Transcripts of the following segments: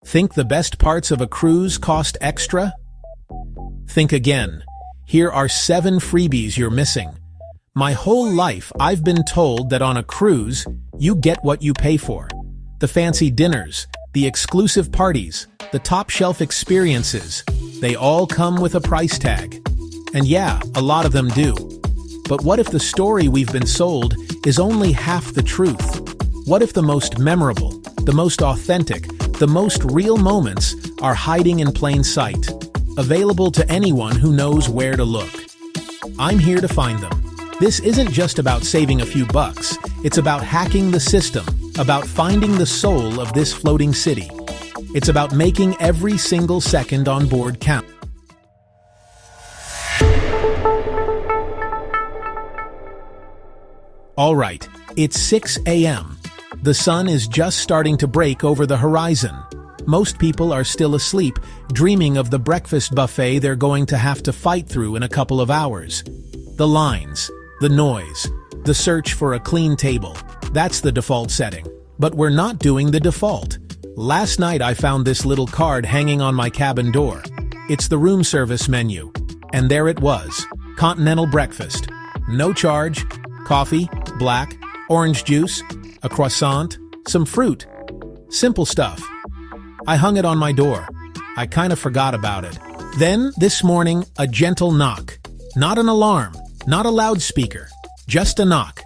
Think the best parts of a cruise cost extra? Think again. Here are 7 freebies you're missing. My whole life, I've been told that on a cruise, you get what you pay for. The fancy dinners, the exclusive parties, the top-shelf experiences, they all come with a price tag. And yeah, a lot of them do. But what if the story we've been sold is only half the truth? What if the most memorable, the most authentic, the most real moments are hiding in plain sight, available to anyone who knows where to look? I'm here to find them. This isn't just about saving a few bucks, it's about hacking the system, about finding the soul of this floating city. It's about making every single second on board count. All right, it's 6 a.m. The sun is just starting to break over the horizon. Most people are still asleep, dreaming of the breakfast buffet they're going to have to fight through in a couple of hours. The lines, the noise, the search for a clean table, that's the default setting. But we're not doing the default. Last night I found this little card hanging on my cabin door. It's the room service menu. And there it was, continental breakfast. No charge, coffee, black, orange juice, a croissant, some fruit. Simple stuff. I hung it on my door. I kind of forgot about it. Then, this morning, a gentle knock. Not an alarm, not a loudspeaker, just a knock.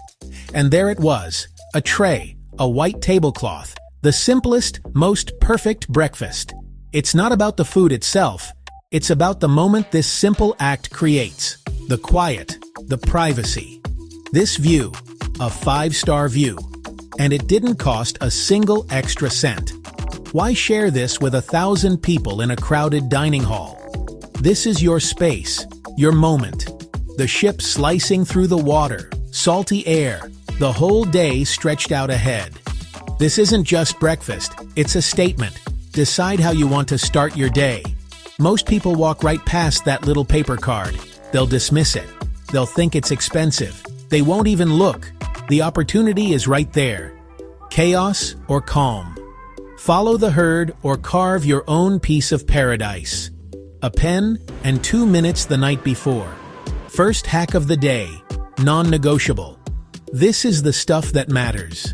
And there it was, a tray, a white tablecloth, the simplest, most perfect breakfast. It's not about the food itself, it's about the moment this simple act creates. The quiet, the privacy. This view, a 5-star view. And it didn't cost a single extra cent. Why share this with 1,000 people in a crowded dining hall? This is your space, your moment. The ship slicing through the water, salty air, the whole day stretched out ahead. This isn't just breakfast, it's a statement. Decide how you want to start your day. Most people walk right past that little paper card. They'll dismiss it. They'll think it's expensive. They won't even look. The opportunity is right there. Chaos or calm. Follow the herd or carve your own piece of paradise. A pen and 2 minutes the night before. First hack of the day, non-negotiable. This is the stuff that matters.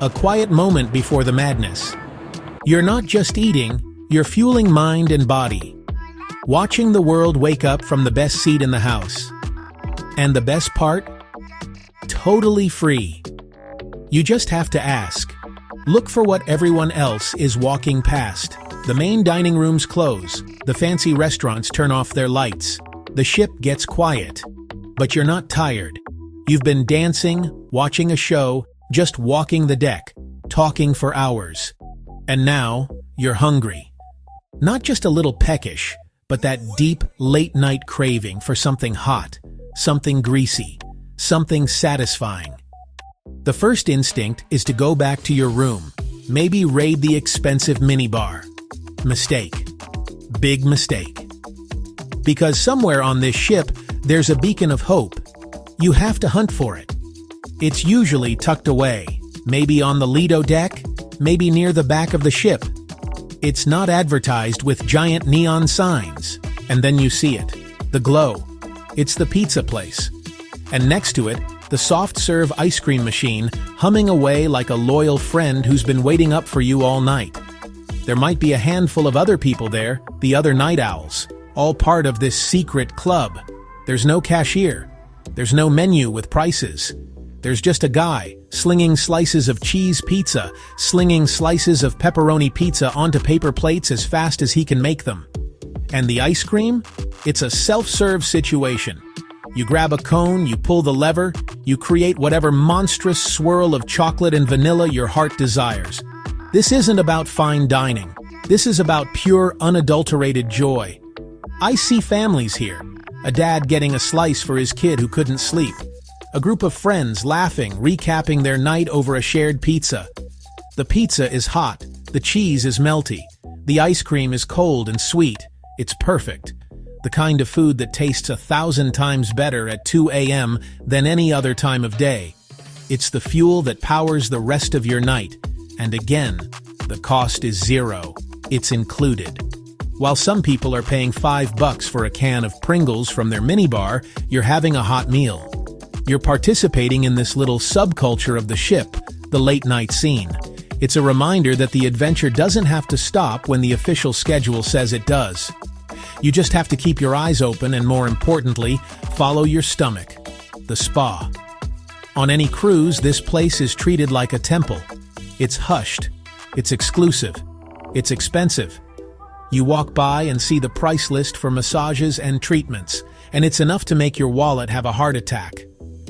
A quiet moment before the madness. You're not just eating, you're fueling mind and body. Watching the world wake up from the best seat in the house. And the best part? Totally free. You just have to ask. Look for what everyone else is walking past. The main dining rooms close. The fancy restaurants turn off their lights. The ship gets quiet. But you're not tired. You've been dancing, watching a show, just walking the deck, talking for hours. And now, you're hungry. Not just a little peckish, but that deep, late-night craving for something hot, something greasy, something satisfying. The first instinct is to go back to your room, maybe raid the expensive minibar. Mistake. Big mistake. Because somewhere on this ship, there's a beacon of hope. You have to hunt for it. It's usually tucked away, maybe on the Lido deck, maybe near the back of the ship. It's not advertised with giant neon signs. And then you see it. The glow. It's the pizza place. And next to it, the soft-serve ice cream machine humming away like a loyal friend who's been waiting up for you all night. There might be a handful of other people there, the other night owls, all part of this secret club. There's no cashier. There's no menu with prices. There's just a guy slinging slices of cheese pizza, slinging slices of pepperoni pizza onto paper plates as fast as he can make them. And the ice cream? It's a self-serve situation. You grab a cone, you pull the lever, you create whatever monstrous swirl of chocolate and vanilla your heart desires. This isn't about fine dining. This is about pure, unadulterated joy. I see families here. A dad getting a slice for his kid who couldn't sleep. A group of friends laughing, recapping their night over a shared pizza. The pizza is hot. The cheese is melty. The ice cream is cold and sweet. It's perfect. The kind of food that tastes 1,000 times better at 2 a.m. than any other time of day. It's the fuel that powers the rest of your night. And again, the cost is zero. It's included. While some people are paying $5 for a can of Pringles from their minibar, you're having a hot meal. You're participating in this little subculture of the ship, the late-night scene. It's a reminder that the adventure doesn't have to stop when the official schedule says it does. You just have to keep your eyes open and, more importantly, follow your stomach. The spa. On any cruise, this place is treated like a temple. It's hushed. It's exclusive. It's expensive. You walk by and see the price list for massages and treatments, and it's enough to make your wallet have a heart attack.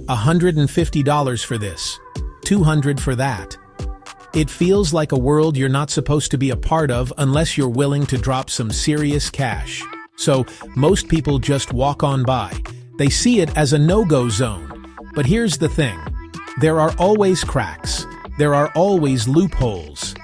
$150 for this. $200 for that. It feels like a world you're not supposed to be a part of unless you're willing to drop some serious cash. So, most people just walk on by. They see it as a no-go zone. But here's the thing. There are always cracks. There are always loopholes.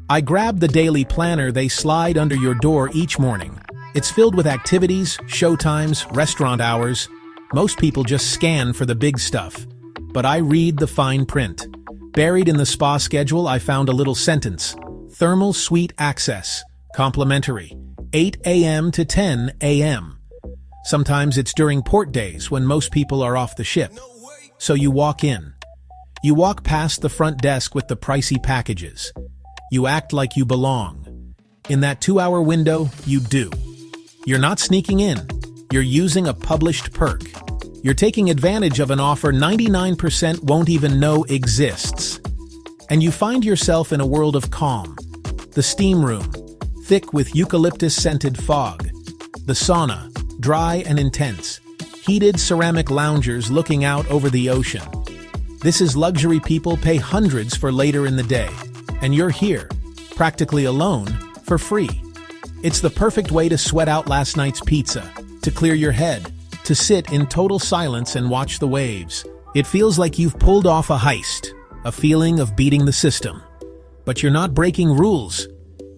I grab the daily planner they slide under your door each morning. It's filled with activities, showtimes, restaurant hours. Most people just scan for the big stuff. But I read the fine print. Buried in the spa schedule, I found a little sentence. Thermal suite access. Complimentary. 8 a.m. to 10 a.m. Sometimes it's during port days when most people are off the ship. So you walk in. You walk past the front desk with the pricey packages. You act like you belong. In that 2-hour window, you do. You're not sneaking in. You're using a published perk. You're taking advantage of an offer 99% won't even know exists. And you find yourself in a world of calm. The steam room, thick with eucalyptus-scented fog. The sauna, dry and intense. Heated ceramic loungers looking out over the ocean. This is luxury people pay hundreds for later in the day. And you're here, practically alone, for free. It's the perfect way to sweat out last night's pizza, to clear your head, to sit in total silence and watch the waves. It feels like you've pulled off a heist, a feeling of beating the system. But you're not breaking rules.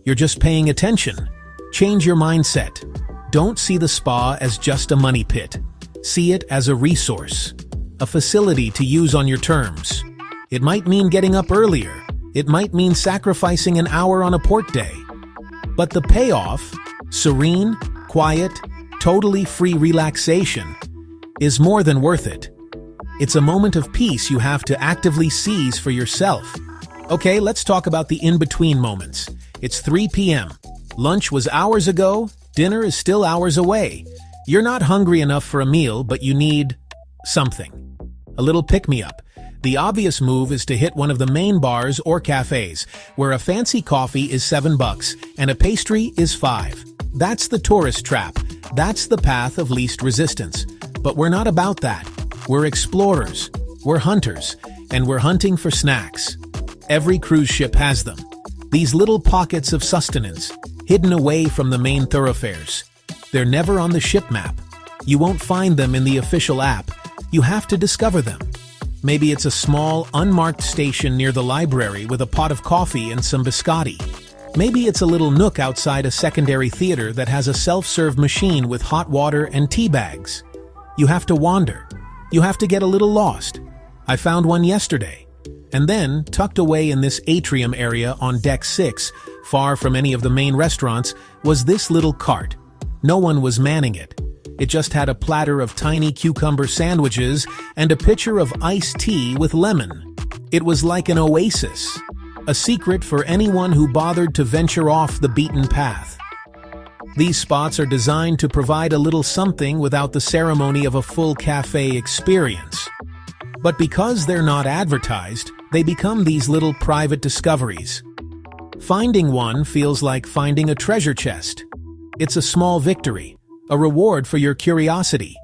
You're just paying attention. Change your mindset. Don't see the spa as just a money pit. See it as a resource, a facility to use on your terms. It might mean getting up earlier. It might mean sacrificing an hour on a port day. But the payoff, serene, quiet, totally free relaxation, is more than worth it. It's a moment of peace you have to actively seize for yourself. Okay, let's talk about the in-between moments. It's 3 p.m. Lunch was hours ago, dinner is still hours away. You're not hungry enough for a meal, but you need something. A little pick-me-up. The obvious move is to hit one of the main bars or cafes, where a fancy coffee is $7 and a pastry is $5. That's the tourist trap. That's the path of least resistance. But we're not about that. We're explorers. We're hunters. And we're hunting for snacks. Every cruise ship has them. These little pockets of sustenance, hidden away from the main thoroughfares. They're never on the ship map. You won't find them in the official app. You have to discover them. Maybe it's a small, unmarked station near the library with a pot of coffee and some biscotti. Maybe it's a little nook outside a secondary theater that has a self-serve machine with hot water and tea bags. You have to wander. You have to get a little lost. I found one yesterday. And then, tucked away in this atrium area on Deck 6, far from any of the main restaurants, was this little cart. No one was manning it. It just had a platter of tiny cucumber sandwiches and a pitcher of iced tea with lemon. It was like an oasis, a secret for anyone who bothered to venture off the beaten path. These spots are designed to provide a little something without the ceremony of a full cafe experience. But because they're not advertised, they become these little private discoveries. Finding one feels like finding a treasure chest. It's a small victory, a reward for your curiosity.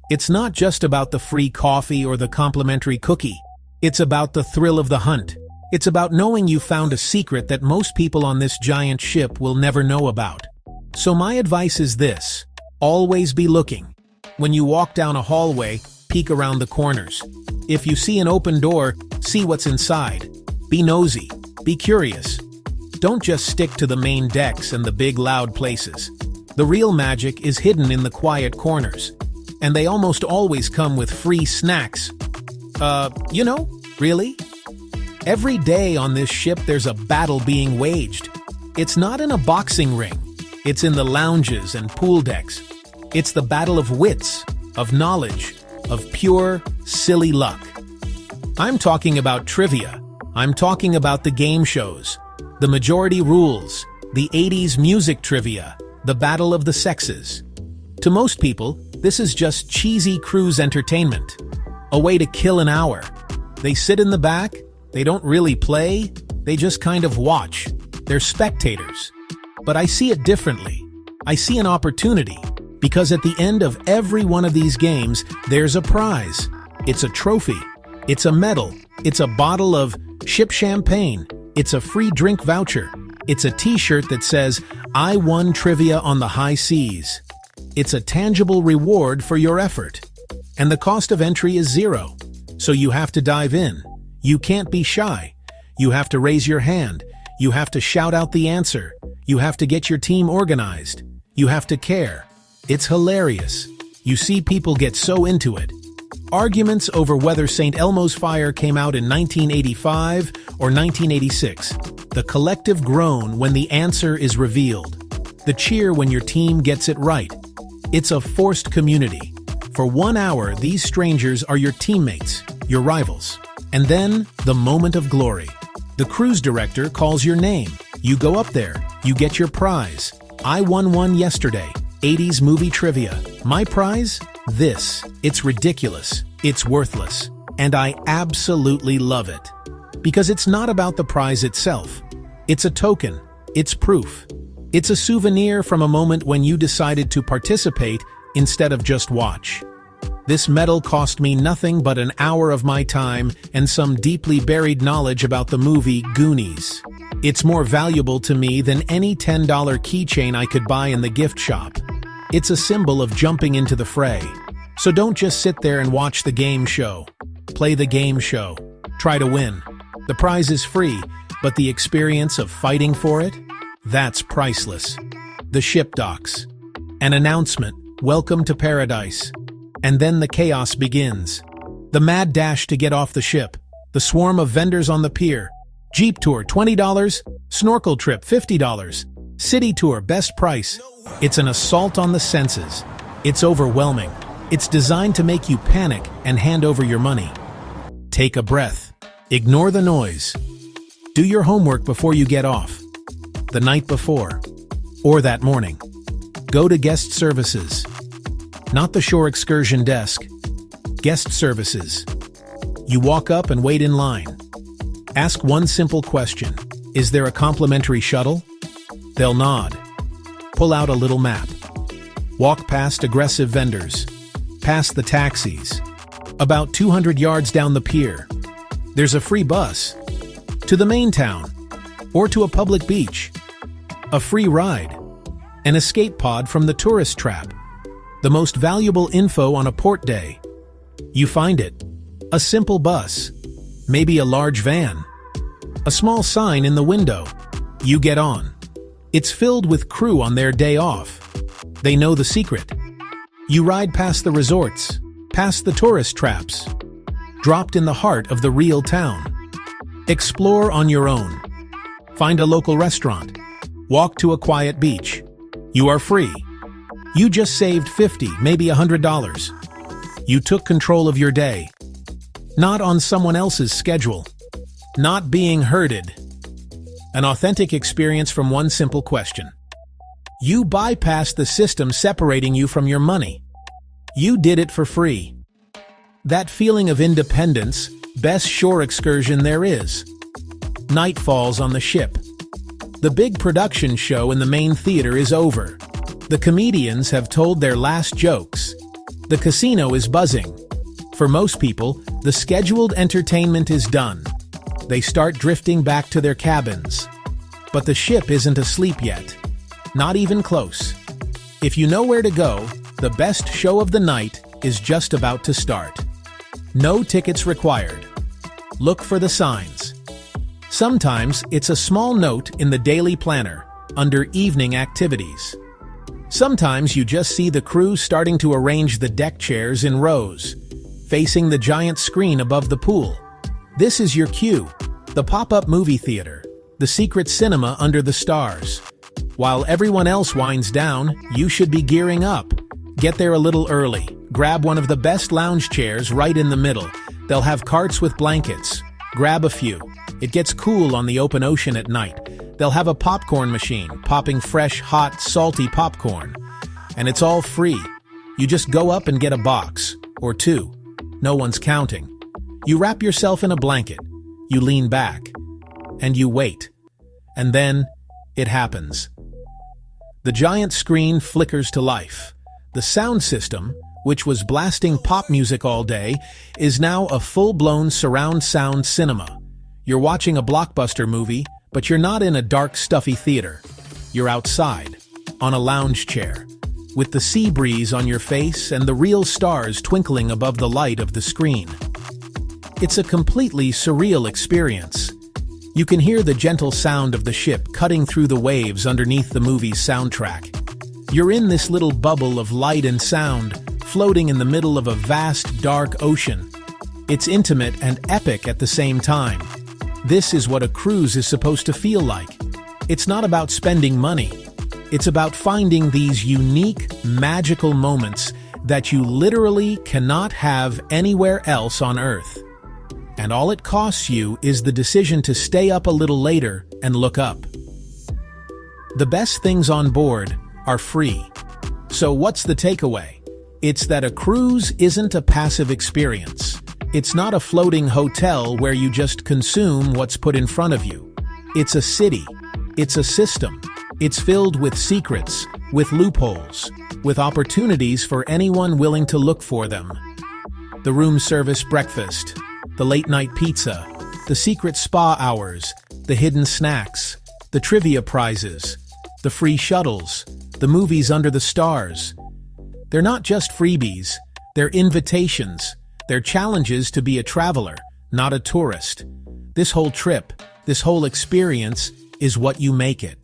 It's not just about the free coffee or the complimentary cookie. It's about the thrill of the hunt. It's about knowing you found a secret that most people on this giant ship will never know about. So my advice is this: always be looking. When you walk down a hallway, peek around the corners. If you see an open door, see what's inside. Be nosy. Be curious. Don't just stick to the main decks and the big loud places. The real magic is hidden in the quiet corners. And they almost always come with free snacks. Really? Every day on this ship there's a battle being waged. It's not in a boxing ring. It's in the lounges and pool decks. It's the battle of wits, of knowledge, of pure, silly luck. I'm talking about trivia. I'm talking about the game shows, the majority rules, the 80s music trivia, the battle of the sexes. To most people, this is just cheesy cruise entertainment, a way to kill an hour. They sit in the back, they don't really play, they just kind of watch. They're spectators. But I see it differently. I see an opportunity, because at the end of every one of these games, there's a prize. It's a trophy. It's a medal. It's a bottle of ship champagne. It's a free drink voucher. It's a t-shirt that says, "I won trivia on the high seas." It's a tangible reward for your effort. And the cost of entry is zero. So you have to dive in. You can't be shy. You have to raise your hand. You have to shout out the answer. You have to get your team organized. You have to care. It's hilarious. You see people get so into it. Arguments over whether St. Elmo's Fire came out in 1985 or 1986. The collective groan when the answer is revealed. The cheer when your team gets it right. It's a forced community. For 1 hour, these strangers are your teammates, your rivals. And then, the moment of glory. The cruise director calls your name. You go up there. You get your prize. I won one yesterday. 80s movie trivia. My prize? This. It's ridiculous. It's worthless. And I absolutely love it. Because it's not about the prize itself. It's a token. It's proof. It's a souvenir from a moment when you decided to participate instead of just watch. This medal cost me nothing but an hour of my time and some deeply buried knowledge about the movie Goonies. It's more valuable to me than any $10 keychain I could buy in the gift shop. It's a symbol of jumping into the fray. So don't just sit there and watch the game show. Play the game show. Try to win. The prize is free, but the experience of fighting for it? That's priceless. The ship docks. An announcement, "Welcome to paradise." And then the chaos begins. The mad dash to get off the ship. The swarm of vendors on the pier. Jeep tour, $20. Snorkel trip, $50. City tour, best price. It's an assault on the senses. It's overwhelming. It's designed to make you panic and hand over your money. Take a breath. Ignore the noise. Do your homework before you get off. The night before. Or that morning. Go to guest services. Not the shore excursion desk. Guest services. You walk up and wait in line. Ask one simple question. Is there a complimentary shuttle? They'll nod. Pull out a little map. Walk past aggressive vendors. Past the taxis. About 200 yards down the pier. There's a free bus. To the main town. Or to a public beach. A free ride. An escape pod from the tourist trap. The most valuable info on a port day. You find it. A simple bus. Maybe a large van. A small sign in the window. You get on. It's filled with crew on their day off. They know the secret. You ride past the resorts, past the tourist traps, dropped in the heart of the real town. Explore on your own. Find a local restaurant. Walk to a quiet beach. You are free. You just saved $50, maybe $100. You took control of your day. Not on someone else's schedule. Not being herded. An authentic experience from one simple question. You bypassed the system separating you from your money. You did it for free. That feeling of independence, best shore excursion there is. Night falls on the ship. The big production show in the main theater is over. The comedians have told their last jokes. The casino is buzzing. For most people, the scheduled entertainment is done. They start drifting back to their cabins. But the ship isn't asleep yet. Not even close. If you know where to go, the best show of the night is just about to start. No tickets required. Look for the signs. Sometimes it's a small note in the daily planner, under evening activities. Sometimes you just see the crew starting to arrange the deck chairs in rows, facing the giant screen above the pool. This is your cue, the pop-up movie theater, The secret cinema under the stars. While everyone else winds down, you should be gearing up. Get there a little early. Grab one of the best lounge chairs right in the middle. They'll have carts with blankets. Grab a few. It gets cool on the open ocean at night. They'll have a popcorn machine, popping fresh, hot, salty popcorn. And it's all free. You just go up and get a box. Or two. No one's counting. You wrap yourself in a blanket. You lean back. And you wait. And then, it happens. The giant screen flickers to life. The sound system, which was blasting pop music all day, is now a full-blown surround sound cinema. You're watching a blockbuster movie, but you're not in a dark, stuffy theater. You're outside, on a lounge chair, with the sea breeze on your face and the real stars twinkling above the light of the screen. It's a completely surreal experience. You can hear the gentle sound of the ship cutting through the waves underneath the movie's soundtrack. You're in this little bubble of light and sound, floating in the middle of a vast, dark ocean. It's intimate and epic at the same time. This is what a cruise is supposed to feel like. It's not about spending money. It's about finding these unique, magical moments that you literally cannot have anywhere else on Earth. And all it costs you is the decision to stay up a little later and look up. The best things on board are free. So what's the takeaway? It's that a cruise isn't a passive experience. It's not a floating hotel where you just consume what's put in front of you. It's a city. It's a system. It's filled with secrets, with loopholes, with opportunities for anyone willing to look for them. The room service breakfast, the late-night pizza, the secret spa hours, the hidden snacks, the trivia prizes, the free shuttles, the movies under the stars. They're not just freebies, they're invitations, they're challenges to be a traveler, not a tourist. This whole trip, this whole experience is what you make it.